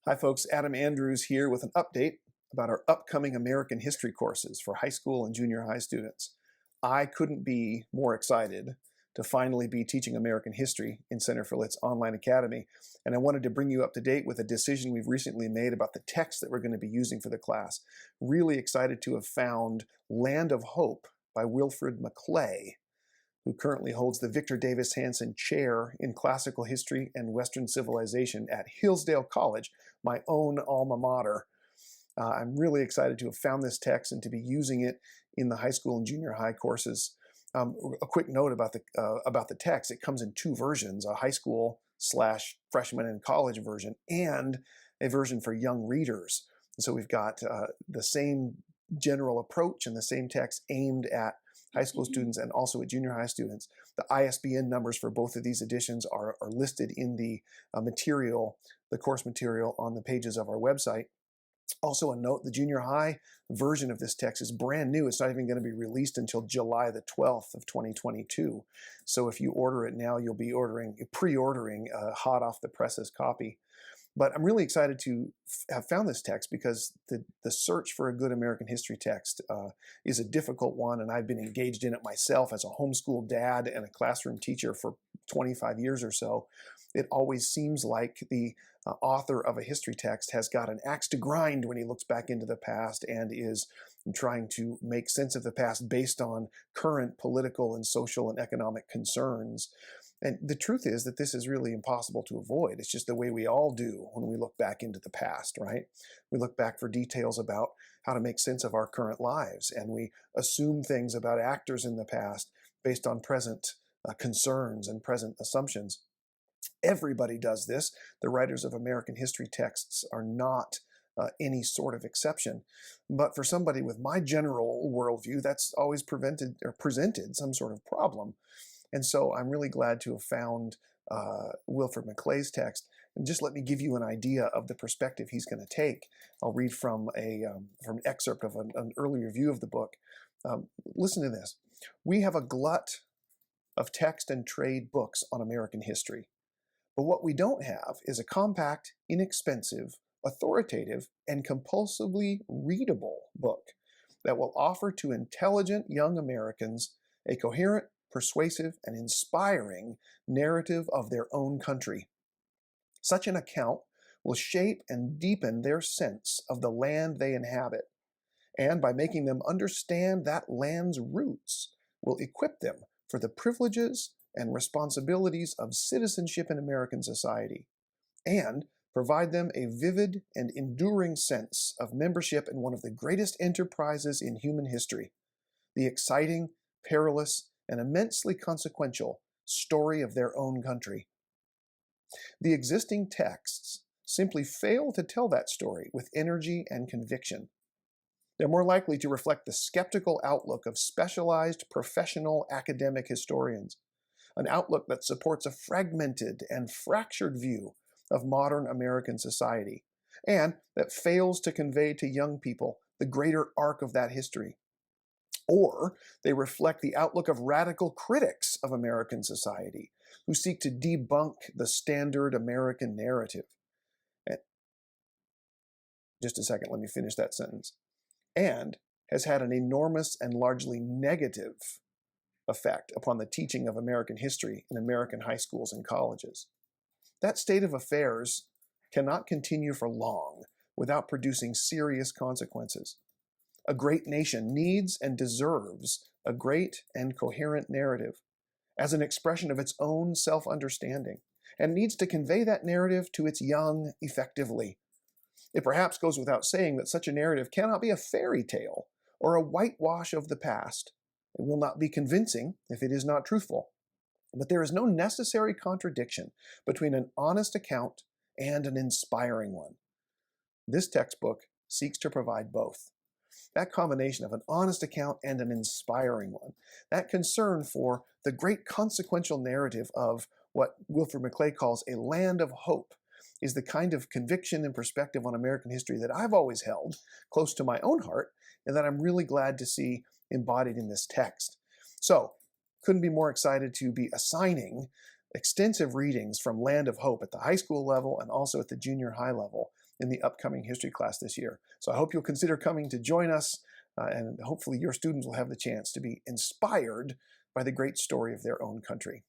Hi folks, Adam Andrews here with an update about our upcoming American history courses for high school and junior high students. I couldn't be more excited to finally be teaching American history in Center for Lit's online academy, and I wanted to bring you up to date with a decision we've recently made about the text that we're going to be using for the class. Really excited to have found Land of Hope by Wilfred McClay, who currently holds the Victor Davis Hanson Chair in Classical History and Western Civilization at Hillsdale College, my own alma mater. I'm really excited to have found this text and to be using it in the high school and junior high courses. A quick note about the text: it comes in two versions: a high school / freshman and college version, and a version for young readers. And so we've got the same general approach and the same text aimed at high school students and also at junior high students. The ISBN numbers for both of these editions are listed in the the course material on the pages of our website. Also a note, the junior high version of this text is brand new. It's not even going to be released until July the 12th of 2022. So if you order it now, you'll be pre-ordering a hot off the presses copy. But I'm really excited to have found this text because the search for a good American history text is a difficult one, and I've been engaged in it myself as a homeschool dad and a classroom teacher for 25 years or so. It always seems like the author of a history text has got an axe to grind when he looks back into the past and is trying to make sense of the past based on current political and social and economic concerns. And the truth is that this is really impossible to avoid. It's just the way we all do when we look back into the past, right? We look back for details about how to make sense of our current lives, and we assume things about actors in the past based on present concerns and present assumptions. Everybody does this. The writers of American history texts are not any sort of exception. But for somebody with my general worldview, that's always presented some sort of problem. And so I'm really glad to have found Wilfred McClay's text. And just let me give you an idea of the perspective he's going to take. I'll read from an excerpt of an early review of the book. Listen to this. We have a glut of text and trade books on American history. But what we don't have is a compact, inexpensive, authoritative, and compulsively readable book that will offer to intelligent young Americans a coherent, persuasive, and inspiring narrative of their own country. Such an account will shape and deepen their sense of the land they inhabit, and by making them understand that land's roots, will equip them for the privileges and responsibilities of citizenship in American society, and provide them a vivid and enduring sense of membership in one of the greatest enterprises in human history, the exciting, perilous, and immensely consequential story of their own country. The existing texts simply fail to tell that story with energy and conviction. They're more likely to reflect the skeptical outlook of specialized professional academic historians, an outlook that supports a fragmented and fractured view of modern American society, and that fails to convey to young people the greater arc of that history. Or they reflect the outlook of radical critics of American society who seek to debunk the standard American narrative. And just a second, let me finish that sentence. And has had an enormous and largely negative effect upon the teaching of American history in American high schools and colleges. That state of affairs cannot continue for long without producing serious consequences. A great nation needs and deserves a great and coherent narrative as an expression of its own self-understanding, and needs to convey that narrative to its young effectively. It perhaps goes without saying that such a narrative cannot be a fairy tale or a whitewash of the past. It will not be convincing if it is not truthful. But there is no necessary contradiction between an honest account and an inspiring one. This textbook seeks to provide both. That combination of an honest account and an inspiring one, that concern for the great consequential narrative of what Wilfred McClay calls a land of hope, is the kind of conviction and perspective on American history that I've always held close to my own heart, and that I'm really glad to see embodied in this text. So, couldn't be more excited to be assigning extensive readings from Land of Hope at the high school level and also at the junior high level in the upcoming history class this year. So I hope you'll consider coming to join us, and hopefully your students will have the chance to be inspired by the great story of their own country.